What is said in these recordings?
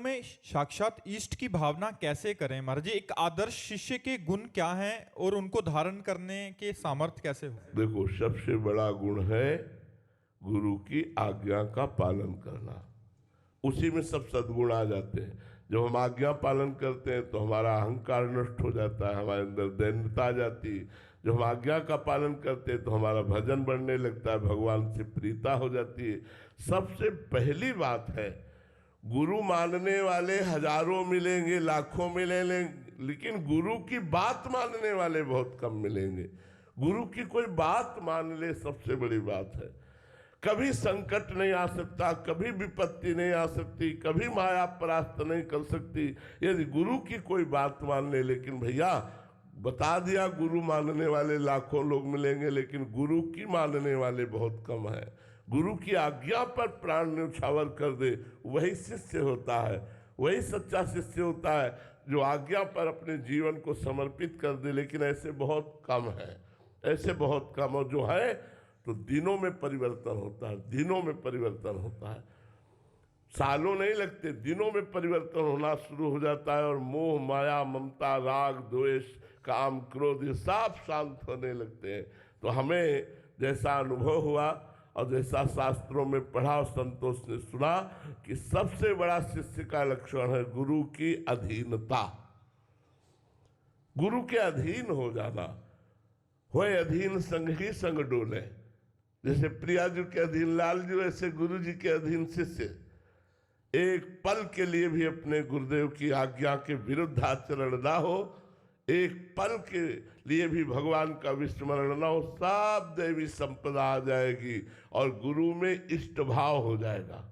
में साक्षात इष्ट की भावना कैसे करें महाराज जी? एक आदर्श शिष्य के गुण क्या हैं और उनको धारण करने के सामर्थ्य कैसे हो? देखो, सबसे बड़ा गुण है गुरु की आज्ञा का पालन करना। उसी में सब सद्गुण आ जाते हैं। जब हम आज्ञा पालन करते हैं तो हमारा अहंकार नष्ट हो जाता है, हमारे अंदर दैन्यता आ जाती है। जब हम आज्ञा का पालन करते हैं तो हमारा भजन बढ़ने लगता है, भगवान से प्रीता हो जाती है। सबसे पहली बात है, गुरु मानने वाले हजारों मिलेंगे, लाखों मिलेंगे, लेकिन गुरु की बात मानने वाले बहुत कम मिलेंगे। गुरु की कोई बात मान ले, सबसे बड़ी बात है। कभी संकट नहीं आ सकता, कभी विपत्ति नहीं आ सकती, कभी माया परास्त नहीं कर सकती यदि गुरु की कोई बात मान ले। लेकिन भैया बता दिया, गुरु मानने वाले लाखों लोग मिलेंगे, लेकिन गुरु की मानने वाले बहुत कम है। गुरु की आज्ञा पर प्राण न्यौछावर कर दे, वही शिष्य होता है, वही सच्चा शिष्य होता है जो आज्ञा पर अपने जीवन को समर्पित कर दे। लेकिन ऐसे बहुत कम है, ऐसे बहुत कम। और जो है तो दिनों में परिवर्तन होता है, दिनों में परिवर्तन होता है, सालों नहीं लगते, दिनों में परिवर्तन होना शुरू हो जाता है। और मोह माया ममता राग द्वेष काम क्रोध ये सब शांत होने लगते हैं। तो हमें जैसा अनुभव हुआ और जैसा शास्त्रों में पढ़ा और संतोष ने सुना कि सबसे बड़ा शिष्य का लक्षण है गुरु की अधीनता, गुरु के अधीन हो जाना। होए अधीन संग ही संग डोले, जैसे प्रिया जी के अधीन लाल जी, वैसे गुरु जी के अधीन शिष्य। एक पल के लिए भी अपने गुरुदेव की आज्ञा के विरुद्ध आचरण ना हो, एक पल के लिए भी भगवान का विस्मरण ना हो, सब दैवी संपदा आ जाएगी और गुरु में इष्ट भाव हो जाएगा।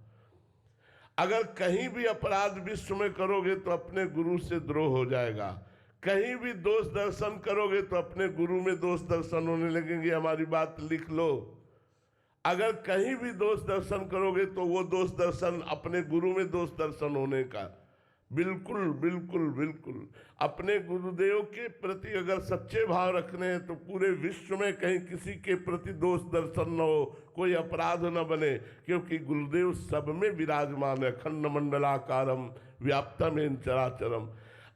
अगर कहीं भी अपराध विश्व में करोगे तो अपने गुरु से द्रोह हो जाएगा। कहीं भी दोष दर्शन करोगे तो अपने गुरु में दोष दर्शन होने लगेंगे। हमारी बात लिख लो, अगर कहीं भी दोष दर्शन करोगे तो वो दोष दर्शन अपने गुरु में दोष दर्शन होने का। बिल्कुल बिल्कुल बिल्कुल अपने गुरुदेव के प्रति अगर सच्चे भाव रखने हैं तो पूरे विश्व में कहीं किसी के प्रति दोष दर्शन न हो, कोई अपराध न बने, क्योंकि गुरुदेव सब में विराजमान है। खंड मंडलाकारम व्याप्तमेन चराचरम।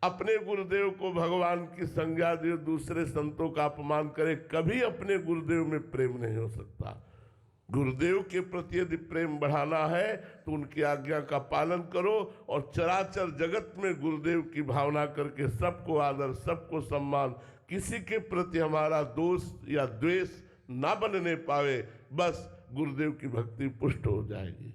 अपने गुरुदेव को भगवान की संज्ञा दे, दूसरे संतों का अपमान करे, कभी अपने गुरुदेव में प्रेम नहीं हो सकता। गुरुदेव के प्रति यदि प्रेम बढ़ाना है तो उनकी आज्ञा का पालन करो और चराचर जगत में गुरुदेव की भावना करके सबको आदर, सबको सम्मान, किसी के प्रति हमारा दोष या द्वेष ना बनने पावे, बस गुरुदेव की भक्ति पुष्ट हो जाएगी।